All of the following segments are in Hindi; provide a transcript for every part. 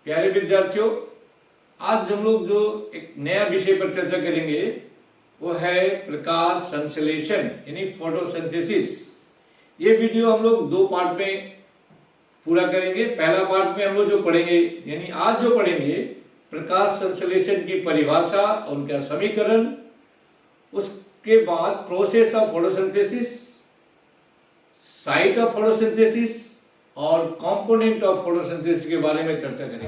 प्यारे विद्यार्थियों, आज हम लोग जो एक नया विषय पर चर्चा करेंगे वो है प्रकाश संश्लेषण यानी फोटोसिंथेसिस। ये वीडियो हम लोग दो पार्ट में पूरा करेंगे। पहला पार्ट में हम लोग जो पढ़ेंगे यानी आज जो पढ़ेंगे प्रकाश संश्लेषण की परिभाषा और उनका समीकरण, उसके बाद process of photosynthesis, site of photosynthesis और कंपोनेंट ऑफ फोटोसिंथेसिस के बारे में चर्चा करेंगे।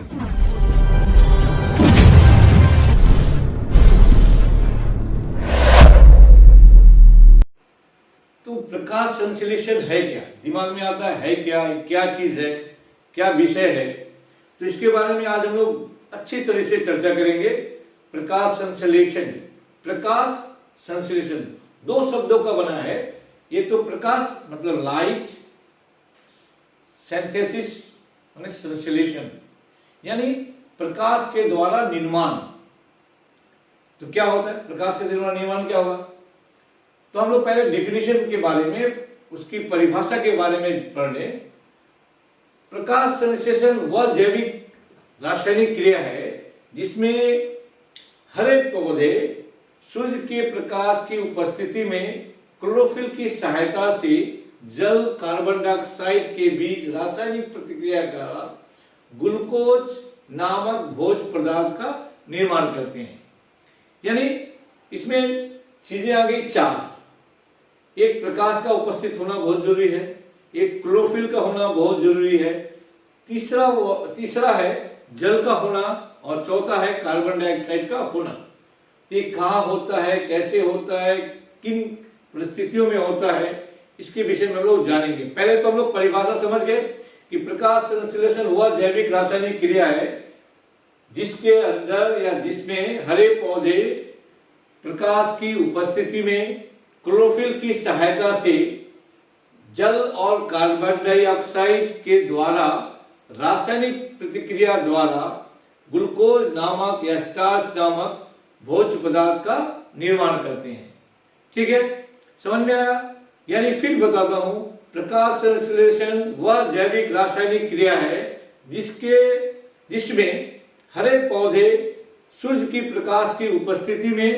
तो प्रकाश संश्लेषण है क्या? दिमाग में आता है क्या चीज है, क्या विषय है? तो इसके बारे में आज हम लोग अच्छी तरह से चर्चा करेंगे। प्रकाश संश्लेषण, प्रकाश संश्लेषण दो शब्दों का बना है। ये तो प्रकाश मतलब लाइट, सिंथेसिस यानी संश्लेषण यानी प्रकाश के द्वारा निर्माण। तो क्या होता है प्रकाश के द्वारा निर्माण, क्या होगा? तो हम लोग पहले डेफिनेशन के बारे में, उसकी परिभाषा के बारे में पढ़ लें। प्रकाश संश्लेषण वह जैविक रासायनिक क्रिया है जिसमें हरे पौधे सूर्य के प्रकाश की उपस्थिति में क्लोरोफिल की सहायता से जल कार्बन डाइऑक्साइड के बीच रासायनिक प्रतिक्रिया का ग्लूकोज नामक भोज्य पदार्थ का निर्माण करते हैं। यानी इसमें चीजें आ गई चार। एक प्रकाश का उपस्थित होना बहुत जरूरी है, एक क्लोरोफिल का होना बहुत जरूरी है, तीसरा है जल का होना और चौथा है कार्बन डाइऑक्साइड का होना। ये कहाँ होता है, कैसे होता है, किन परिस्थितियों में होता है, इसके विषय में हम लोग जानेंगे। पहले तो हम लोग परिभाषा समझ गए कि प्रकाश संश्लेषण वह जैविक रासायनिक क्रिया है जिसके अंदर या जिसमें हरे पौधे प्रकाश की उपस्थिति में क्लोरोफिल की सहायता से जल और कार्बन डाइऑक्साइड के द्वारा रासायनिक प्रतिक्रिया द्वारा ग्लूकोज नामक या स्टार्च नामक भोज्य पदार्थ का निर्माण करते हैं। ठीक है, समझ में आया? यानी फिर बताता हूं, प्रकाश संश्लेषण वह जैविक रासायनिक क्रिया है जिसमें हरे पौधे सूर्य की प्रकाश की उपस्थिति में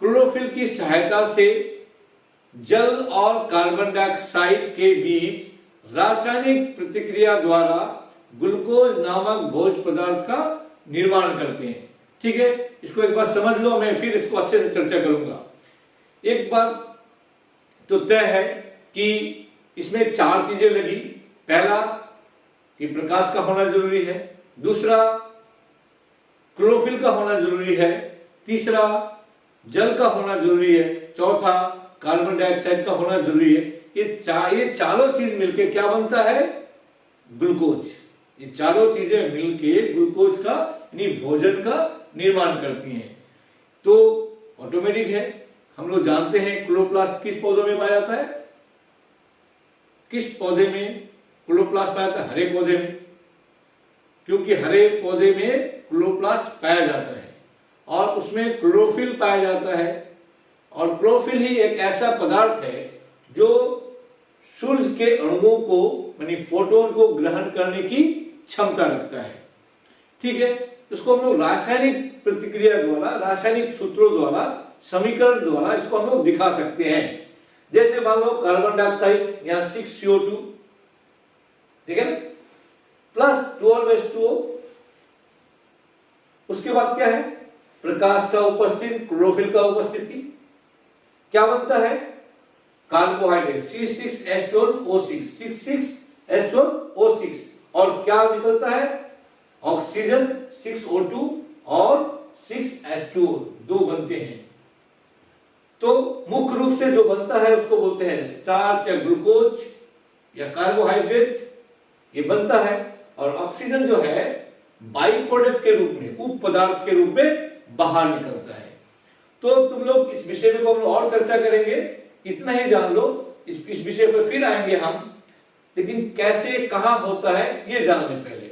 क्लोरोफिल की सहायता से जल और कार्बन डाइऑक्साइड के बीच रासायनिक प्रतिक्रिया द्वारा ग्लूकोज नामक भोज्य पदार्थ का निर्माण करते हैं। ठीक है, इसको एक बार समझ लो, मैं फिर इसको अच्छे से चर्चा करूंगा। एक बार तो तय है कि इसमें चार चीजें लगी। पहला कि प्रकाश का होना जरूरी है, दूसरा क्लोरोफिल का होना जरूरी है, तीसरा जल का होना जरूरी है, चौथा कार्बन डाइऑक्साइड का होना जरूरी है। ये चारों चीज मिलके क्या बनता है? ग्लूकोज। ये चारों चीजें मिलके ग्लूकोज का यानी भोजन का निर्माण करती हैं। तो ऑटोमेटिक है, हम लोग जानते हैं क्लोरोप्लास्ट किस पौधों में पाया जाता है? किस पौधे में क्लोरोप्लास्ट पाया जाता है? हरे पौधे में, क्योंकि हरे पौधे में क्लोरोप्लास्ट पाया जाता है और उसमें क्लोरोफिल पाया जाता है। और क्लोरोफिल ही एक ऐसा पदार्थ है जो सूर्य के अणुओं को यानी फोटोन को ग्रहण करने की क्षमता रखता है। ठीक है, इसको हम लोग रासायनिक प्रतिक्रिया द्वारा, रासायनिक सूत्रों द्वारा, समीकरण द्वारा इसको हम लोग दिखा सकते हैं। जैसे मान लो कार्बन डाइऑक्साइड यहाँ 6CO2, ठीक है ना, प्लस 12H2O। उसके बाद क्या है? प्रकाश का उपस्थिति, क्लोरोफिल का उपस्थिति, क्या बनता है? कार्बोहाइड्रेट C6H12O6, 6,6H12O6 और क्या निकलता है? ऑक्सीजन 6O2 और 6H2O, दो बनते हैं। तो मुख्य रूप से जो बनता है उसको बोलते हैं स्टार्च या ग्लूकोज या कार्बोहाइड्रेट, ये बनता है। और ऑक्सीजन जो है बाई प्रोडक्ट के रूप में, उप पदार्थ के रूप में बाहर निकलता है। तो तुम लोग इस विषय में हम लोग और चर्चा करेंगे, इतना ही जान लो। इस विषय पर फिर आएंगे हम, लेकिन कैसे कहां होता है ये जान लें पहले।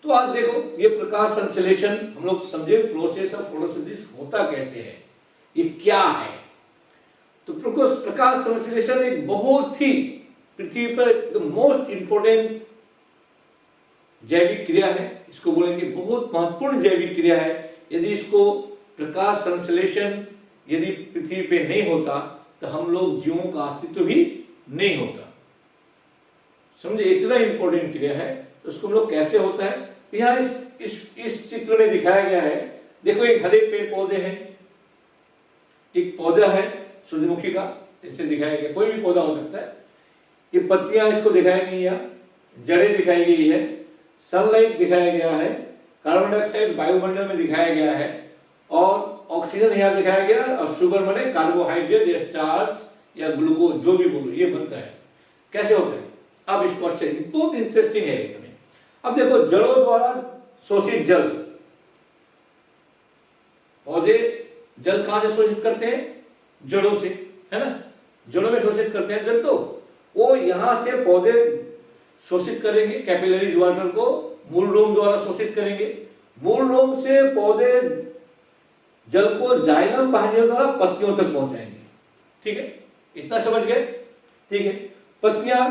तो आज देखो, ये प्रकाश संश्लेषण हम लोग समझे, प्रोसेस ऑफ फोटोसिंथेसिस होता कैसे है, ये क्या है। तो प्रकाश संश्लेषण एक बहुत ही पृथ्वी पर मोस्ट इंपोर्टेंट जैविक क्रिया है। इसको बोलेंगे बहुत महत्वपूर्ण जैविक क्रिया है। यदि इसको प्रकाश संश्लेषण यदि पृथ्वी पे नहीं होता तो हम लोग जीवों का अस्तित्व भी नहीं होता। समझे, इतना इंपॉर्टेंट क्रिया है। तो उसको हम लोग कैसे होता है, तो यहाँ इस चित्र में दिखाया गया है। देखो एक हरे पेड़ पौधे हैं, एक पौधा है सूर्यमुखी का, इसे दिखाया गया, कोई भी पौधा हो सकता है। ये पत्तियां इसको दिखाई गई है, जड़ें दिखाई गई है, सनलाइट दिखाया गया है, कार्बन डाइऑक्साइड वायुमंडल में दिखाया गया है, और ऑक्सीजन यहाँ दिखाया गया, और शुगर बने कार्बोहाइड्रेट या स्टार्च या ग्लूकोज जो भी बोलो ये बनता है। कैसे होता है, अब इसको अच्छे, बहुत इंटरेस्टिंग है एकदम। अब देखो जड़ों द्वारा शोषित जल, पौधे जल कहां से शोषित करते हैं, जड़ों से, है ना, जड़ों में शोषित करते हैं जल, तो वो यहां से पौधे शोषित करेंगे, कैपिलरीज वाटर को मूल रोम द्वारा शोषित करेंगे, मूल रोम से पौधे जल को जाइलम वाहिनियों द्वारा पत्तियों तक पहुंचाएंगे। ठीक है, इतना समझ गए। ठीक है, पत्तियां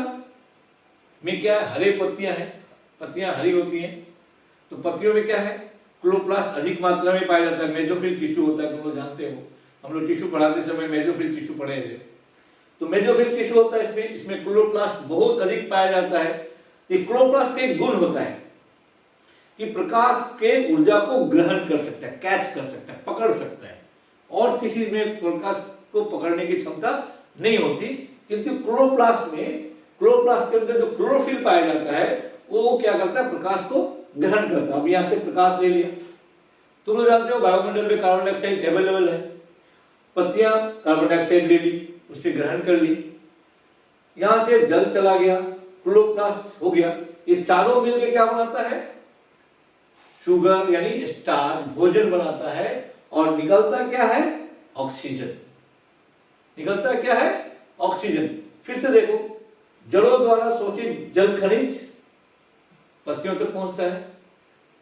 में क्या है, हरे पत्तियां हैं, पत्तियां हरी होती हैं, तो पत्तियों में क्या है, क्लोरोप्लास्ट अधिक मात्रा में पाया जाता है। मेसोफिल टिश्यू होता है, तुम लोग जानते हो, हम लोग टिश्यू पढ़ाते समय मेसोफिल टिश्यू पढ़े थे। तो मेसोफिल टिश्यू होता है, इसमें क्लोरोप्लास्ट बहुत अधिक पाया जाता है। ये क्लोरोप्लास्ट का एक गुण होता है कि प्रकाश के ऊर्जा को ग्रहण कर सकता है, कैच कर सकता है, पकड़ सकता है, और किसी में प्रकाश को पकड़ने की क्षमता नहीं होती। किंतु क्लोरोप्लास्ट के अंदर जो क्लोरोफिल पाया जाता है वो क्या करता है, प्रकाश को ग्रहण करता है। अब यहां से प्रकाश ले लिया, तुम लोग जानते हो वायुमंडल में कार्बन डाइऑक्साइड अवेलेबल है, पत्तियां कार्बन डाइऑक्साइड ले ली, उससे ग्रहण कर ली, यहां से जल चला गया, क्लोरोप्लास्ट हो गया, ये चारों मिलकर क्या बनाता है, शुगर यानी स्टार्च, भोजन बनाता है, और निकलता क्या है, ऑक्सीजन, निकलता क्या है, ऑक्सीजन। फिर से देखो, जड़ों द्वारा शोषित जल खनिज पत्तियों तक पहुंचता है,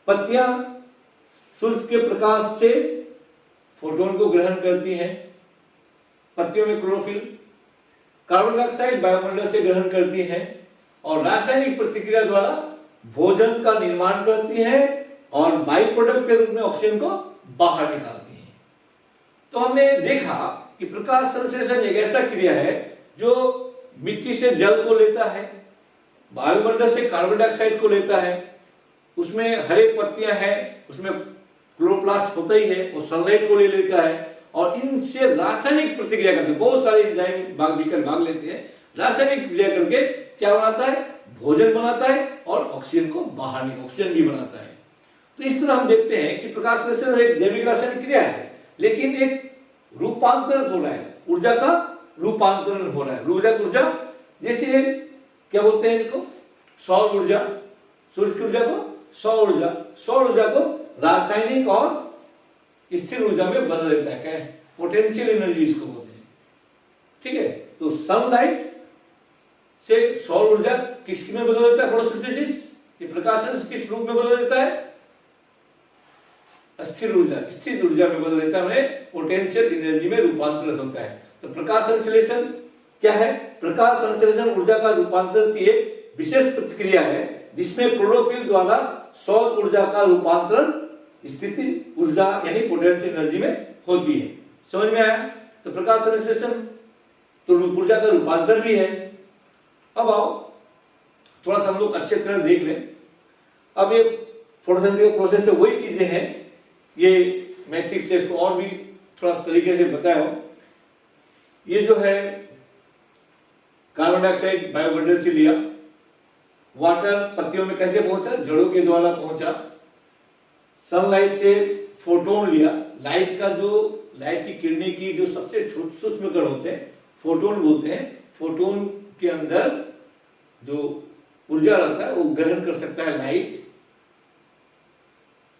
पत्तियां सूर्य के प्रकाश से फोटोन को ग्रहण करती हैं, पत्तियों में क्लोरोफिल, कार्बन डाइऑक्साइड वायुमंडल से ग्रहण करती हैं, और रासायनिक प्रतिक्रिया द्वारा भोजन का निर्माण करती है, और बाई प्रोडक्ट के रूप में ऑक्सीजन को बाहर निकालती हैं। तो हमने देखा कि प्रकाश संश्लेषण एक ऐसा क्रिया है जो मिट्टी से जल को लेता है, वायुमंडल से कार्बन डाइऑक्साइड को लेता है, उसमें हरे पत्तियां हैं, उसमें क्लोरोप्लास्ट होता ही है, वो सनलाइट को ले लेता है, और इनसे रासायनिक प्रतिक्रिया करके बहुत सारे एंजाइम भाग लेते हैं, रासायनिक क्रिया करके क्या बनाता है, भोजन बनाता है, और ऑक्सीजन को बाहर निकाल, ऑक्सीजन भी बनाता है। तो इस तरह हम देखते हैं कि प्रकाश संश्लेषण एक जैविक रासायनिक क्रिया है, लेकिन एक रूपांतरण हो रहा है, ऊर्जा का रूपांतरण हो रहा है। ऊर्जा जैसे क्या बोलते हैं इसको, सौर ऊर्जा, सूर्य की ऊर्जा को सौर ऊर्जा, सौर ऊर्जा को रासायनिक और स्थिर ऊर्जा में बदल देता है, क्या है, पोटेंशियल एनर्जी इसको बोलते हैं। ठीक है, तो सनलाइट से सौर ऊर्जा किस में बदल देता है, फोटोसिंथेसिस, ये प्रकाशन किस रूप में बदल देता है, स्थिर ऊर्जा में बदल देता है, पोटेंशियल एनर्जी में रूपांतरित होता है। तो प्रकाश संश्लेषण क्या है, प्रकाश संश्लेषण ऊर्जा का रूपांतरण की एक विशेष प्रतिक्रिया है, जिसमें क्लोरोफिल द्वारा सौर ऊर्जा का रूपांतरण स्थितिज ऊर्जा यानी पोटेंशियल एनर्जी में होती है। समझ में आया। तो प्रकाश संश्लेषण तो ऊर्जा का रूपांतर भी है। अब आओ थोड़ा सा हम लोग अच्छे तरह देख लें। अब ये फोटोसिंथेसिस प्रोसेस से वही चीजें हैं, ये मैट्रिक्स से इसको और भी थोड़ा तरीके से बताया हो। ये जो है कार्बन डाइऑक्साइड वायुमंडल से लिया, वाटर पत्तियों में कैसे पहुंचा, जड़ों के द्वारा पहुंचा, सनलाइट से फोटोन लिया, लाइट की किरणें की जो सबसे सूक्ष्म कण होते हैं फोटोन बोलते हैं, फोटोन के अंदर जो ऊर्जा रहता है वो ग्रहण कर सकता है लाइट,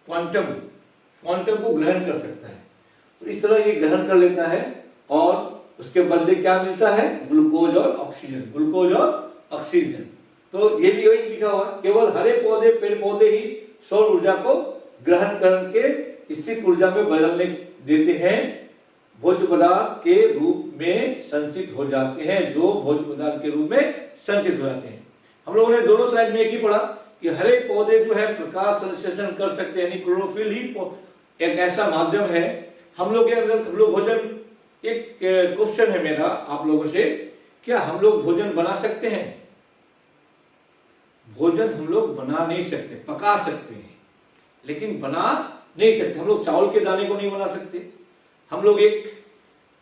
क्वांटम को ग्रहण कर सकता है। तो इस तरह ये ग्रहण कर लेता है और उसके बदले क्या मिलता है, ग्लूकोज और ऑक्सीजन। तो ये भी वही लिखा हुआ, केवल हरे पौधे पेड़ पौधे ही सौर ऊर्जा को ग्रहण करके स्थिर ऊर्जा में बदलने देते हैं, भोज्य पदार्थ के रूप में संचित हो जाते हैं, जो भोज्य पदार्थ के रूप में संचित हो जाते हैं। हम लोगों ने दोनों स्लाइड में एक ही पढ़ा कि हर एक पौधे जो है प्रकाश संश्लेषण कर सकते हैं, यानी क्लोरोफिल ही एक ऐसा माध्यम है। हम लोग भोजन, एक क्वेश्चन है मेरा आप लोगों से, क्या हम लोग भोजन बना सकते हैं? भोजन हम लोग बना नहीं सकते, पका सकते हैं लेकिन बना नहीं सकते। हम लोग चावल के दाने को नहीं बना सकते, हम लोग एक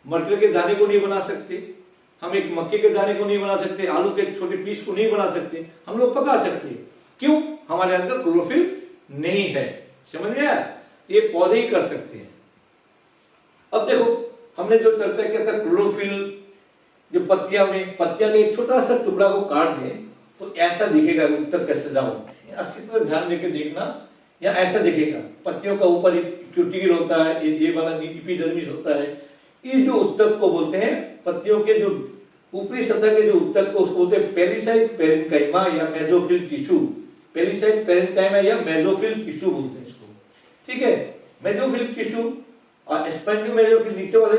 मटर के दाने को नहीं बना सकते, हम एक मक्के के दाने को नहीं बना सकते, आलू के छोटे पीस को नहीं बना सकते। हम लोग पका सकते हैं, क्यों? हमारे अंदर क्लोरोफिल नहीं है। समझ में आया? ये पौधे ही कर सकते हैं। अब देखो, हमने जो चर्चा किया था क्लोरोफिल, जो पत्तियां का एक छोटा सा टुकड़ा को काट दें तो ऐसा दिखेगा उत्तक का सजावट। अच्छी तरह ध्यान देके देखना, या ऐसा दिखेगा। पत्तियों का ऊपर क्यूटिकल होता है, ये वाला एपिडर्मिस होता है। ये जो उत्तक को बोलते हैं, पत्तियों के जो ऊपरी सतह के जो उत्तक को उसको बोलते हैं पेलिसाइड पेरेन्काइमा या मेसोफिल टिश्यू। पेलिसाइड पेरेन्काइमा या मेसोफिल टिश्यू बोलते हैं इसको, ठीक है। मेसोफिल टिश्यू और स्पंजी मेसोफिल नीचे वाले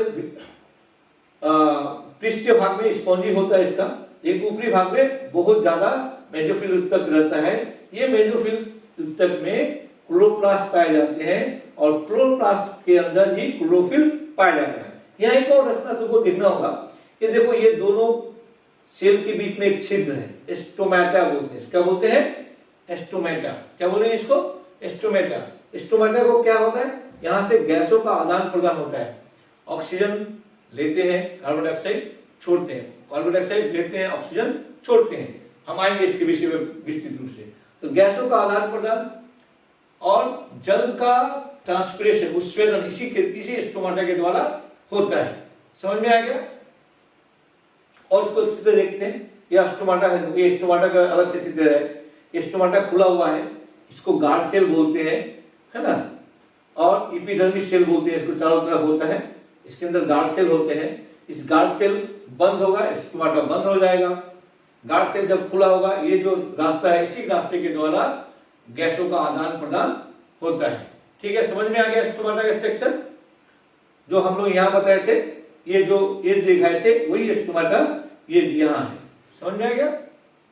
पृष्ठीय भाग में स्पंजी होता है इसका, एक ऊपरी भाग में बहुत ज्यादा मेसोफिल उत्तक रहता है। ये मेसोफिल उत्तक में क्लोरोप्लास्ट पाए जाते हैं और क्लोरोप्लास्ट के अंदर ही क्लोरोफिल पाया जाता है। यहाँ एक और रचना तुमको देखना होगा कि देखो, ये दोनों सेल के बीच में एक छिद्र है, स्टोमेटा बोलते हैं। क्या बोलते हैं? स्टोमेटा। क्या बोले इसको? स्टोमेटा। स्टोमेटा को क्या होता है? यहाँ से गैसों का आदान प्रदान होता है। ऑक्सीजन लेते हैं, कार्बन डाइऑक्साइड छोड़ते हैं, कार्बन डाइऑक्साइड लेते हैं, ऑक्सीजन छोड़ते हैं। हम आएंगे इसके विषय में विस्तृत रूप से। तो गैसों का आदान प्रदान और जल का ट्रांसपिरेशन, उत्सर्जन इसी स्टोमेटा के द्वारा होता है। समझ में आ गया? और इसको चित्र देखते हैं। यह स्टोमेटा है, ये स्टोमेटा का अलग से चित्र है। ये स्टोमेटा खुला हुआ है, इसको गार्ड सेल बोलते हैं, है ना। और एपिडर्मिस सेल बोलते हैं, इसको चारों तरफ होता है, इसके अंदर गार्ड सेल होते हैं। इस गार्ड सेल बंद होगा, स्टोमेटा बंद हो जाएगा। गार्ड सेल जब खुला होगा, ये जो रास्ता है, इसी रास्ते के द्वारा गैसों का आदान प्रदान होता है। ठीक है, समझ में आ गया स्टोमेटा का स्ट्रक्चर जो हम लोग यहाँ बताए थे। ये जो ये दिखाए थे वही स्टोमेटा ये यहाँ है। समझ में आ गया?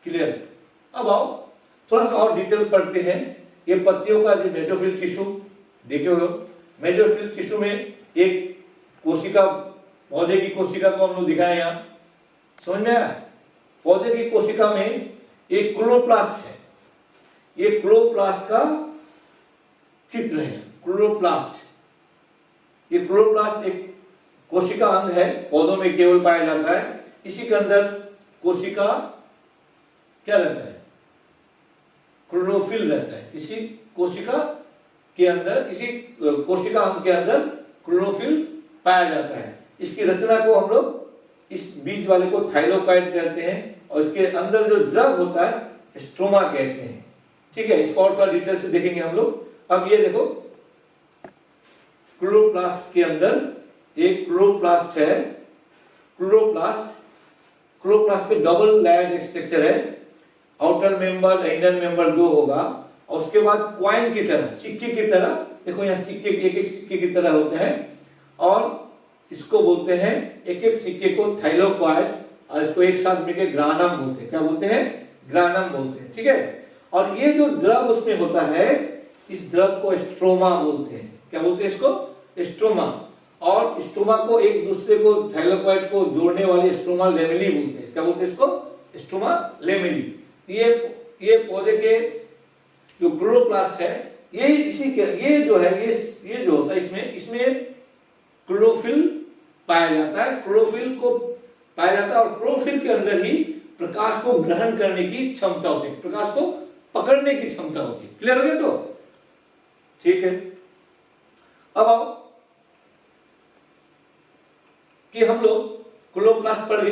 क्लियर? अब आओ थोड़ा सा और डिटेल पढ़ते हैं। ये पत्तियों का जो मेसोफिल टिश्यू देखे हो, मेसोफिल टिश्यू में एक कोशिका, पौधे की कोशिका को हम लोग दिखाए यहाँ। समझ में आया? पौधे की कोशिका में एक क्लोरोप्लास्ट है, ये क्लोरोप्लास्ट का चित्र है। क्लोरोप्लास्ट, ये क्लोरोप्लास्ट एक कोशिका अंग है, पौधों में केवल पाया जाता है। इसी के अंदर कोशिका क्या रहता है? क्लोरोफिल रहता है। इसी कोशिका के अंदर, इसी कोशिका अंग के अंदर क्लोरोफिल पाया जाता है। इसकी रचना को हम लोग, इस बीच वाले को थाइलोकाइड कहते हैं और इसके अंदर जो द्रव होता है स्ट्रोमा कहते हैं। ठीक है, इसको और थोड़ा डिटेल से देखेंगे हम लोग। अब ये देखो, क्लोरोप्लास्ट के अंदर एक क्लोरोप्लास्ट है। क्लोरोप्लास्ट पे डबल लेयर्ड स्ट्रक्चर है। आउटर मेंबर, इनर मेंबर दो होगा और उसके बाद कॉइन की तरह, सिक्के की तरह, देखो यहाँ सिक्के एक एक सिक्के की तरह होते हैं और इसको बोलते हैं, एक एक सिक्के को थाइलोकॉइड और इसको एक साथ मिलकर ग्रानम बोलते हैं। क्या बोलते हैं? ग्रानम बोलते हैं। ठीक है, और ये जो द्रव उसमें होता है, इस द्रव को स्ट्रोमा बोलते हैं। क्या बोलते हैं इसको? स्ट्रोमा। और स्ट्रोमा को एक दूसरे को, थाइलोकॉइड को जोड़ने वाले स्ट्रोमा लेमेली बोलते हैं। क्या बोलते हैं इसको? स्ट्रोमा लेमेली। ये पौधे के जो क्लोरोप्लास्ट है, ये इसी के, ये जो है, ये जो होता है, इसमें क्लोरोफिल पाया जाता है। क्लोरोफिल को पाया जाता है और क्लोरोफिल के अंदर ही प्रकाश को ग्रहण करने की क्षमता होती है, प्रकाश को पकड़ने की क्षमता होती है। क्लियर हो गया? तो ठीक है, अब आओ कि हम लोग क्लोरोप्लास्ट पढ़ गए,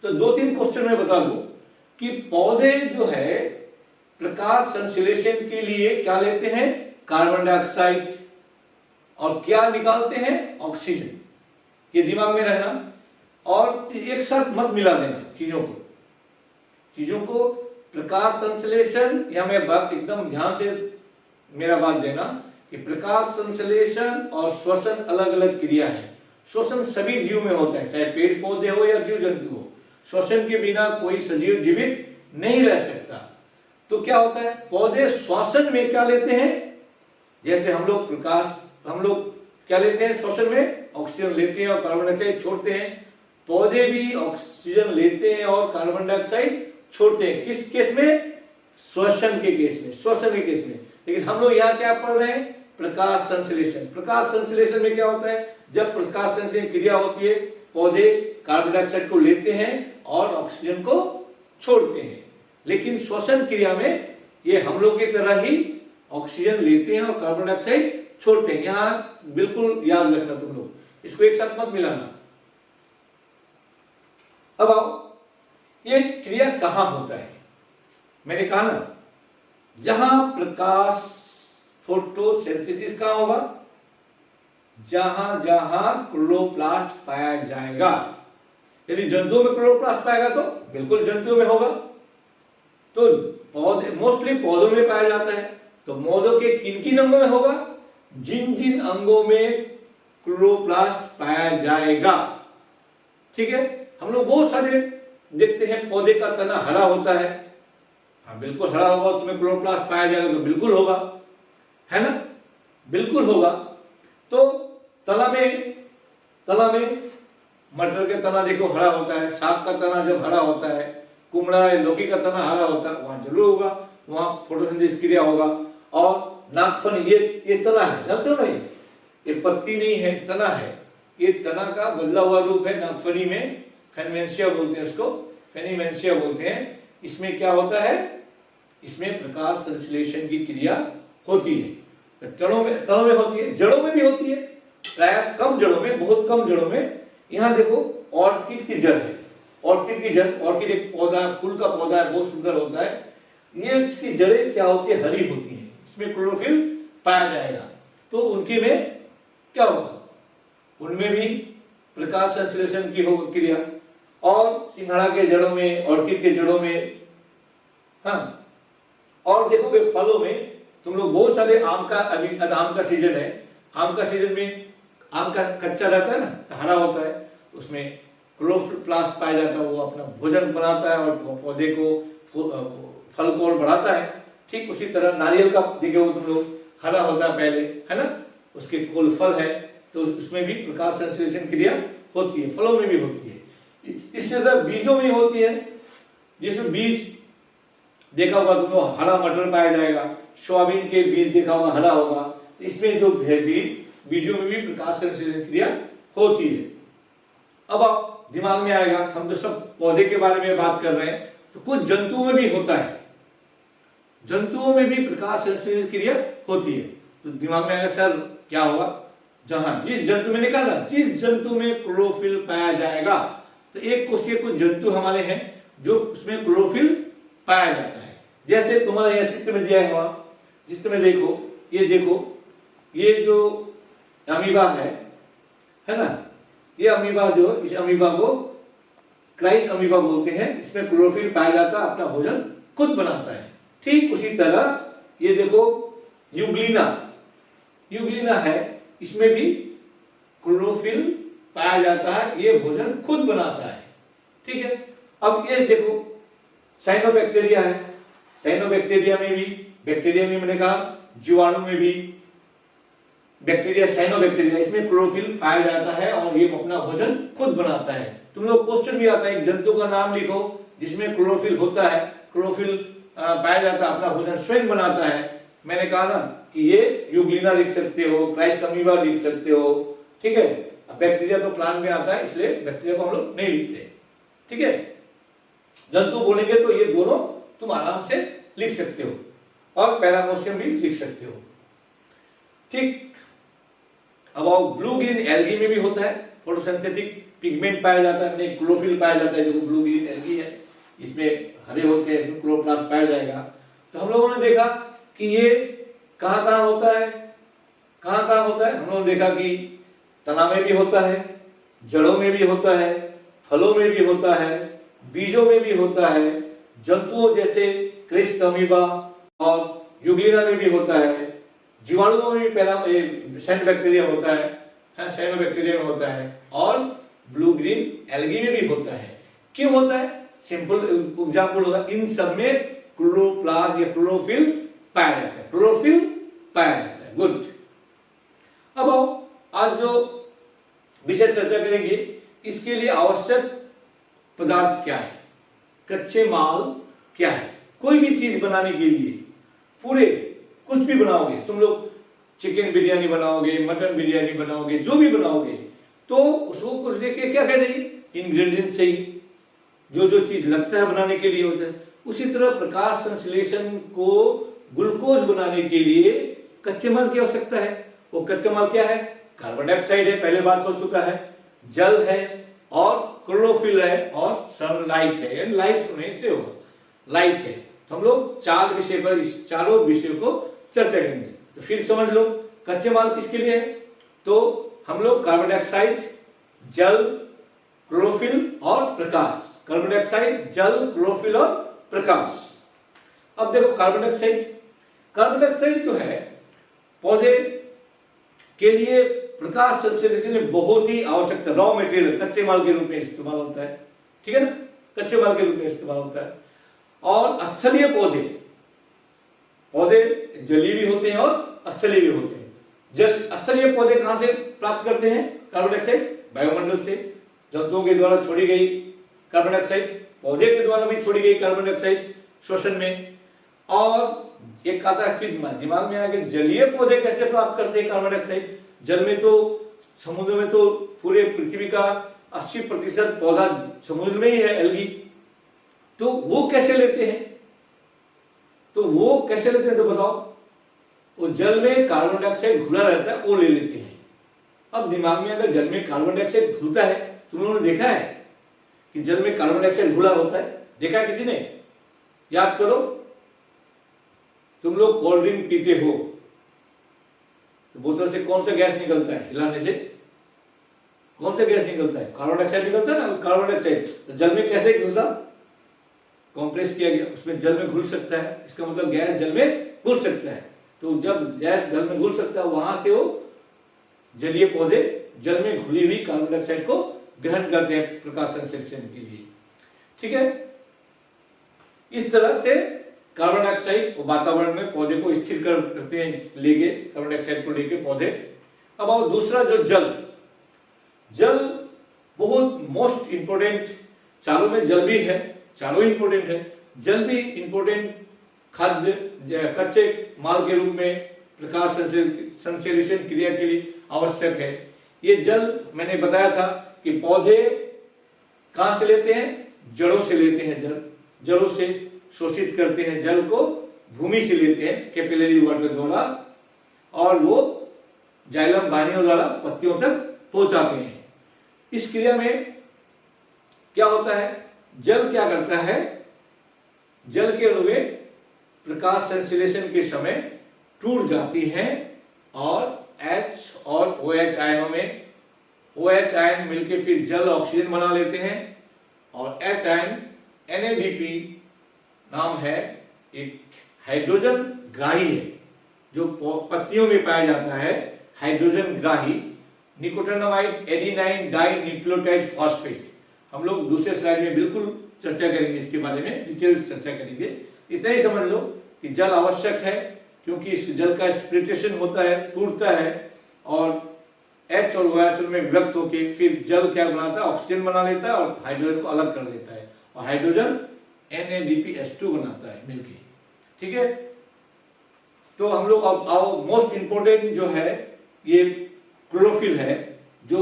तो दो तीन क्वेश्चन में बता दूं कि पौधे जो है प्रकाश संश्लेषण के लिए क्या लेते हैं? कार्बन डाइऑक्साइड, और क्या निकालते हैं? ऑक्सीजन। ये दिमाग में रहना और एक साथ मत मिला देना चीजों को। प्रकाश संश्लेषण, या मैं बात एकदम ध्यान से मेरा बात देना कि प्रकाश संश्लेषण और श्वसन अलग अलग क्रिया है। श्वसन सभी जीव में होता है, चाहे पेड़ पौधे हो या जीव जंतु हो। श्वसन के बिना कोई सजीव जीवित नहीं रह सकता। तो क्या होता है, पौधे श्वसन में क्या लेते हैं, जैसे हम लोग क्या लेते हैं श्वसन में, ऑक्सीजन लेते हैं और कार्बन डाइऑक्साइड छोड़ते हैं। पौधे भी ऑक्सीजन लेते हैं और कार्बन डाइऑक्साइड छोड़ते हैं। किस केस में, श्वसन के केस में। लेकिन हम लोग यहाँ क्या पढ़ रहे हैं, प्रकाश संश्लेषण। प्रकाश संश्लेषण में क्या होता है, जब प्रकाश संश्लेषण क्रिया होती है, पौधे कार्बन डाइऑक्साइड को लेते हैं और ऑक्सीजन को छोड़ते हैं। लेकिन श्वसन क्रिया में ये हम लोग की तरह ही ऑक्सीजन लेते हैं और कार्बन डाइऑक्साइड छोड़ते हैं। यहाँ बिल्कुल याद रखना तुम लोग, इसको एक साथ मत मिलाना। अब आओ, ये क्रिया कहां होता है, मैंने कहा ना, जहां प्रकाश फोटोसिंथेसिस कहां होगा, जहां जहां क्लोरोप्लास्ट पाया जाएगा। यदि जंतुओं में क्लोरोप्लास्ट पाएगा तो बिल्कुल जंतुओं में होगा। तो पौधे मोस्टली पौधों में पाया जाता है, तो पौधों के किन किन अंगों में होगा, जिन जिन अंगों में क्लोरोप्लास्ट पाया जाएगा। ठीक है, हम लोग बहुत सारे देखते हैं, पौधे का तना हरा होता है, हाँ बिल्कुल हरा होगा, उसमें क्लोरोप्लास्ट पाया जाएगा तो बिल्कुल होगा, है ना, बिल्कुल होगा। तो तना में मटर के तना देखो हरा होता है, साग का तना जब हरा होता है, कुमड़ा लौकी का तना हरा होता है, वहां जरूर होगा, वहां फोटोसिंथेसिस क्रिया होगा। और नागफनी, ये तना है, जानते हो ना, ये पत्ती नहीं है, तना है। ये तना का बदला हुआ रूप है नागफनी में, फेनिमेंशिया बोलते हैं उसको, फेनिमेंशिया बोलते हैं। इसमें क्या होता है, इसमें प्रकाश संश्लेषण की क्रिया होती है। तनों में होती है, जड़ों में भी होती है, प्राय कम जड़ों में, बहुत कम जड़ों में। यहाँ देखो ऑर्किड की जड़ है, ऑर्किड एक पौधा, फूल का पौधा है, बहुत सुंदर होता है। ये इसकी जड़ें क्या होती है, हरी होती है, इसमें क्लोरोफिल पाया जाएगा। तो उनके में क्या होगा, उनमें भी प्रकाश संश्लेषण की होगी क्रिया। और सिंघाड़ा के जड़ों में, ऑर्किड के जड़ों में, हाँ। और देखोगे फलों में, तुम लोग बहुत सारे आम का सीजन है, आम का सीजन में आम का कच्चा रहता है ना, हरा होता है, तो उसमें क्लोरोप्लास्ट पाया जाता है, वो अपना भोजन बनाता है और पौधे को, फल को और बढ़ाता है। ठीक उसी तरह नारियल का देखो तुम लोग, हरा होता है पहले, है ना, उसके खोल फल है, तो उसमें भी प्रकाश संश्लेषण क्रिया होती है, फलों में भी होती है। इससे ज्यादा बीजों में होती है, जैसे बीज देखा होगा तुम लोग, हरा मटर पाया जाएगा, सोयाबीन के बीज देखा होगा, हरा होगा। तो इसमें जो है बीजों में भी प्रकाश संश्लेषण क्रिया होती है। अब आप दिमाग में आएगा, हम तो सब पौधे के बारे में बात कर रहे हैं, तो कुछ जंतुओं में भी होता है, जंतुओं में भी प्रकाश संश्लेषण क्रिया होती है। तो दिमाग में आएगा, सर क्या होगा, जहां जिस जंतु में निकाला, जिस जंतु में क्लोरोफिल पाया जाएगा। तो एक कोशिकीय कुछ जंतु हमारे हैं जो उसमें क्लोरोफिल पाया जाता है। जैसे तुम्हारे यहाँ चित्र में दिया हुआ, चित्र में देखो, ये जो अमीबा है ना, ये अमीबा जो, इस अमीबा को क्राइस अमीबा बोलते हैं। इसमें क्लोरोफिल पाया जाता है, अपना भोजन खुद बनाता है। ठीक उसी तरह ये देखो यूग्लिना है, इसमें भी क्लोरोफिल पाया जाता है, ये भोजन खुद बनाता है। ठीक है, अब ये देखो साइनोबैक्टीरिया है, साइनोबैक्टीरिया में भी, बैक्टीरिया में मैंने कहा, जीवाणु में भी बैक्टीरिया, साइनोबैक्टीरिया, इसमें क्लोरोफिल पाया जाता है और ये अपना भोजन खुद बनाता है। तुम लोग क्वेश्चन भी आता है, एक जंतु का नाम लिखो जिसमें क्लोरोफिल होता है, क्लोरोफिल पाया जाता है, अपना भोजन स्वयं बनाता है। मैंने कहा ना कि ये यूग्लिना लिख सकते हो, क्राइस्ट अमीबा लिख सकते हो। ठीक है, बैक्टीरिया तो प्लांट में आता है, इसलिए बैक्टीरिया को हम लोग नहीं लिखते। ठीक है, जंतु बोलेंगे तो ये दोनों तुम आराम से लिख सकते हो, और पैरामोशियम भी लिख सकते हो। ठीक, अब ब्लू ग्रीन एल्गी में भी होता है, फोटोसिंथेटिक पिगमेंट पाया जाता है, क्लोरोफिल पाया जाता है। जो ब्लू ग्रीन एल्गी है, इसमें हरे होते हैं, क्लोरोप्लास्ट पाया जाएगा। तो हम लोगों ने देखा कि ये कहां कहां होता है, हम लोगों ने देखा कि तना में भी होता है, जड़ों में भी होता है, फलों में भी होता है, बीजों में भी होता है, जंतुओं जैसे क्राइस्ट अमीबा और यूग्लिना में भी होता है, जीवाणुओं में भी साइनोबैक्टीरिया होता है, साइनोबैक्टीरिया में होता है, और ब्लू ग्रीन एल्गी में भी होता है। क्यों होता है? सिंपल एग्जांपल होगा, इन सब में क्लोरोप्लास्ट या क्लोरोफिल पाया जाता है, क्लोरोफिल पाया जाता है। गुड। अब आओ आज जो विषय चर्चा करेंगे, इसके लिए आवश्यक पदार्थ क्या है, कच्चे माल क्या है। कोई भी चीज बनाने के लिए पूरे कुछ भी बनाओगे तुम लोग, चिकन बिरयानी बनाओगे, मटन बिरयानी बनाओगे, जो भी बनाओगे तो उसको कुछ देखिए क्या कहते हैं, इंग्रेडिएंट चाहिए, जो जो चीज लगता है बनाने के लिए उसे। उसी तरह प्रकाश संश्लेषण को ग्लूकोज बनाने के लिए कच्चे माल की आवश्यकता है। वो कच्चा माल क्या है, कार्बन डाइऑक्साइड है, पहले बात हो चुका है, जल है और क्लोरोफिल है और सनलाइट है, यानी लाइट होने से होगा, लाइट है। तो हम लोग चार विषय पर, इस चारों विषयों को चर्चा करेंगे। तो फिर समझ लो कच्चे माल किसके लिए है, तो हम लोग कार्बन डाइऑक्साइड, जल, क्लोरोफिल और प्रकाश, कार्बन डाइऑक्साइड, जल, क्लोरोफिल और प्रकाश। अब देखो कार्बन डाइऑक्साइड, कार्बन डाइऑक्साइड जो है पौधे के लिए प्रकाश संश्लेषण में बहुत ही आवश्यकता, रॉ मटेरियल, कच्चे माल के रूप में इस्तेमाल होता है, ठीक है ना, कच्चे माल के रूप में इस्तेमाल होता है। और स्थलीय पौधे, पौधे जलीय भी होते हैं और स्थलीय भी होते हैं। जल स्थलीय पौधे कहां से प्राप्त करते हैं कार्बन डाइऑक्साइड, वायुमंडल से, जंतुओं के द्वारा छोड़ी गई कार्बन डाइऑक्साइड, पौधे के द्वारा भी छोड़ी गई कार्बन डाइऑक्साइड श्वसन में। और एक आता है फिर दिमाग में आ गया, जलीय पौधे कैसे प्राप्त करते हैं कार्बन डाइऑक्साइड। जल में तो, समुद्र में तो पूरे पृथ्वी का 80% पौधा समुद्र में ही है, एल्गी, तो वो कैसे लेते हैं, तो वो कैसे लेते हैं तो बताओ। वो जल में कार्बन डाइऑक्साइड घुला रहता है, वो ले लेते हैं। अब दिमाग में अगर जल में कार्बन डाइऑक्साइड घुलता है, तुम लोगों ने देखा है कि जल में कार्बन डाइऑक्साइड घुला होता है, देखा है किसी ने, याद करो। तुम लोग कोल्ड ड्रिंक पीते हो तो बोतल से कौन सा गैस निकलता है, हिलाने से कौन सा गैस निकलता है, कार्बन डाइऑक्साइड निकलता है ना, कार्बन डाइऑक्साइड। तो जल में कैसे घुसा, कंप्रेस किया गया, उसमें जल में घुल सकता है, इसका मतलब गैस जल में घुल सकता है। तो जब गैस जल में घुल सकता है, वहां से वो जलीय पौधे जल में घुली हुई कार्बन डाइऑक्साइड को ग्रहण करते हैं प्रकाश संश्लेषण के लिए, ठीक है। इस तरह से कार्बन डाइऑक्साइड वातावरण में पौधे को स्थिर करते हैं, लेके कार्बन डाइऑक्साइड को लेके पौधे। अब आओ दूसरा जो जल, जल बहुत मोस्ट इंपोर्टेंट, चारों में जल भी है, चारों इंपोर्टेंट है। जल भी इंपोर्टेंट खाद्य कच्चे माल के रूप में प्रकाश संश्लेषण क्रिया के लिए आवश्यक है। ये जल मैंने बताया था कि पौधे कहां से लेते हैं, जड़ों से लेते हैं, जल जड़ों से शोषित करते हैं, जल को भूमि से लेते हैं कैपिलरी वाटर द्वारा, और वो जाइलम वाहिनियों द्वारा पत्तियों तक पहुंचाते हैं। इस क्रिया में क्या होता है, जल क्या करता है, जल के अणुएं प्रकाश संश्लेषण के समय टूट जाती हैं और H और OH आयनों में, OH आयन मिलकर फिर जल ऑक्सीजन बना लेते हैं, और H आयन NADP नाम है, एक हाइड्रोजन ग्राही है जो पत्तियों में पाया जाता है, हाइड्रोजन ग्राही nicotinamide adenine dinucleotide phosphate. हम लोग दूसरे स्लाइड में बिल्कुल चर्चा करेंगे, इसके बारे में डिटेल्स चर्चा करेंगे। इतना ही समझ लो कि जल आवश्यक है, क्योंकि इस जल का स्प्लिटेशन होता है, टूटता है, और H और OH में विभक्त होकर फिर जल क्या बनाता है, ऑक्सीजन बना लेता है और हाइड्रोजन को अलग कर देता है, और हाइड्रोजन NADPH2 बनाता है मिलके, ठीक है। तो हम लोग अब मोस्ट इंपोर्टेंट जो है ये क्लोरोफिल है, जो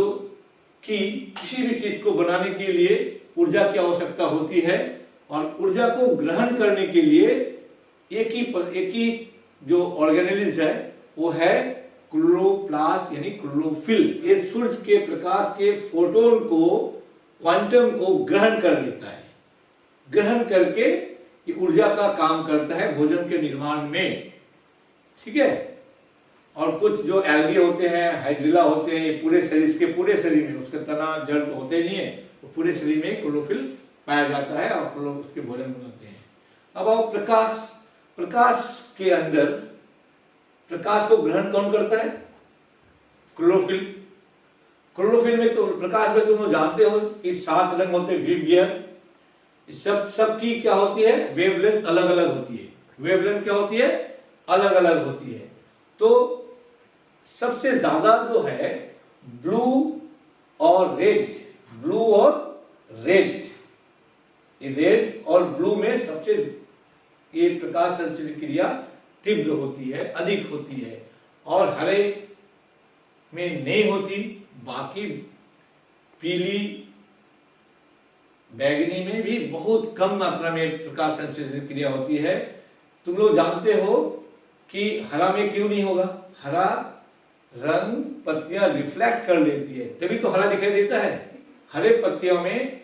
कि किसी भी चीज को बनाने के लिए ऊर्जा की आवश्यकता होती है, और ऊर्जा को ग्रहण करने के लिए एक ही जो ऑर्गेनेलिज्म है वो है क्लोरोप्लास्ट यानी क्लोरोफिल। ये सूर्य के प्रकाश के फोटोन को, क्वांटम को ग्रहण कर लेता है, ग्रहण करके ये ऊर्जा का काम करता है भोजन के निर्माण में, ठीक है। और कुछ जो एल्गी होते हैं, हाइड्रिला होते हैं, ये पूरे शरीर, इसके पूरे शरीर में, उसके तना जड़ तो होते नहीं है, तो पूरे शरीर में क्लोरोफिल पाया जाता है और उसके भोजन बनाते हैं। अब आओ प्रकाश, प्रकाश के अंदर प्रकाश को ग्रहण कौन करता है, क्लोरोफिल। क्लोरोफिल में तो प्रकाश में तुम लोग जानते हो कि 7 रंग होते हैं, विव गियर, सब की क्या होती है, वेवलेंथ अलग अलग होती है। वेवलेंथ क्या होती है, अलग अलग होती है। तो सबसे ज्यादा जो है ब्लू और रेड, ब्लू और रेड, रेड और ब्लू में सबसे ये प्रकाश संश्लेषण क्रिया तीव्र होती है, अधिक होती है, और हरे में नहीं होती। बाकी पीली, बैगनी में भी बहुत कम मात्रा में प्रकाश संश्लेषण क्रिया होती है। तुम लोग जानते हो कि हरा में क्यों नहीं होगा, हरा रंग पत्तियां रिफ्लेक्ट कर लेती है, तभी तो हरा दिखाई देता है। हरे पत्तियों में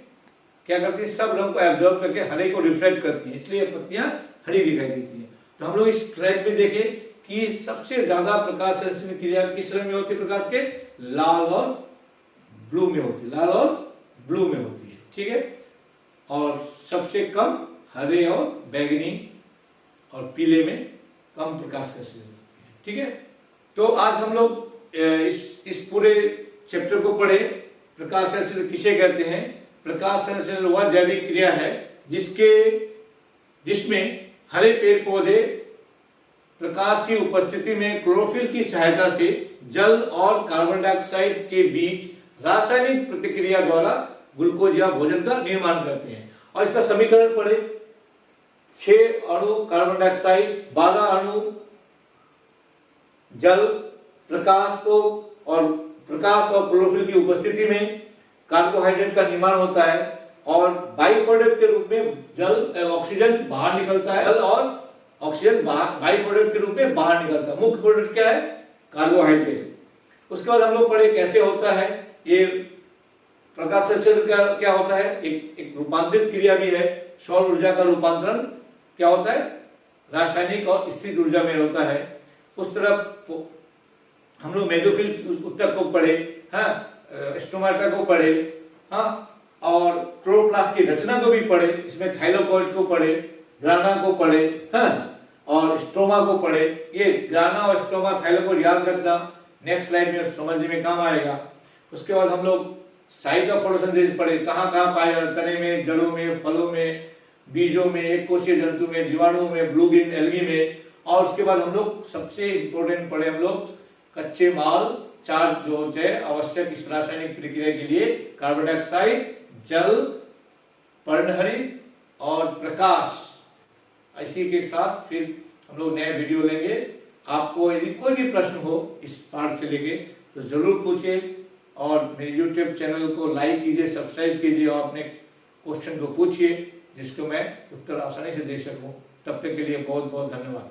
क्या करती है, सब रंग को एब्जॉर्ब करके हरे को रिफ्लेक्ट करती है, इसलिए पत्तियां हरी दिखाई देती है। तो हम लोग इस स्लाइड में देखें कि सबसे ज्यादा प्रकाश संश्लेषण क्रिया किस रंग में होती है, प्रकाश के लाल और ब्लू में होती है, लाल और ब्लू में होती है, ठीक है। और सबसे कम हरे और बैगनी और पीले में कम प्रकाश संश्लेषण होती है, ठीक है। तो आज हम लोग इस पूरे चैप्टर को पढ़े। प्रकाश संश्लेषण किसे कहते हैं? प्रकाश संश्लेषण वह जैविक क्रिया है जिसमें हरे पेड़ पौधे प्रकाश की उपस्थिति में क्लोरोफिल की सहायता से जल और कार्बन डाइऑक्साइड के बीच रासायनिक प्रतिक्रिया द्वारा ग्लूकोज या भोजन का निर्माण करते हैं। और इसका समीकरण पढ़े, 6 अणु कार्बन डाइऑक्साइड, 12 अणु जल, प्रकाश और क्लोरोफिल की उपस्थिति में कार्बोहाइड्रेट का निर्माण होता है, और बाई प्रोडक्ट के रूप में जल ऑक्सीजन बाहर निकलता है, जल और ऑक्सीजन बाई प्रोडक्ट के रूप में बाहर निकलता है। मुख्य प्रोडक्ट क्या है? कार्बोहाइड्रेट। उसके बाद हम लोग पढ़े कैसे होता है ये प्रकाश संश्लेषण, क्या होता है, एक रूपांतरित क्रिया भी है। सौर ऊर्जा का रूपांतरण क्या होता है, रासायनिक और स्थिर ऊर्जा में होता है। उस तरफ हम लोग मेसोफिल ऊतक को पढ़े, स्टोमाटा को पढ़े, और क्लोरोप्लास्ट की रचना को भी पढ़े। इसमें थाइलोकॉइड को पढ़े, ग्राना को पढ़े, और स्ट्रोमा को पढ़े। ये ग्राना और स्ट्रोमा, थाइलोकॉइड याद रखना, नेक्स्ट स्लाइड में समझने में काम आएगा। उसके बाद हम लोग साइट ऑफ फोटोसिंथेसिस पढ़े, कहाँ कहाँ पाए जाते, तने में, जड़ों में, फलों में, बीजों में, एक कोशीय जंतु में, जीवाणुओं में, ब्लू ग्रीन एल्गी में। और उसके बाद हम लोग सबसे इंपॉर्टेंट पढ़े हम लोग कच्चे माल 4 जो है आवश्यक इस रासायनिक प्रक्रिया के लिए, कार्बन डाइऑक्साइड, जल, पर्णहरित और प्रकाश। इसी के साथ फिर हम लोग नए वीडियो लेंगे। आपको यदि कोई भी प्रश्न हो इस पार्ट से लेके तो जरूर पूछिए, और मेरे YouTube चैनल को लाइक कीजिए, सब्सक्राइब कीजिए, और अपने क्वेश्चन को पूछिए जिसको मैं उत्तर आसानी से दे सकूं। तब तक के लिए बहुत बहुत धन्यवाद।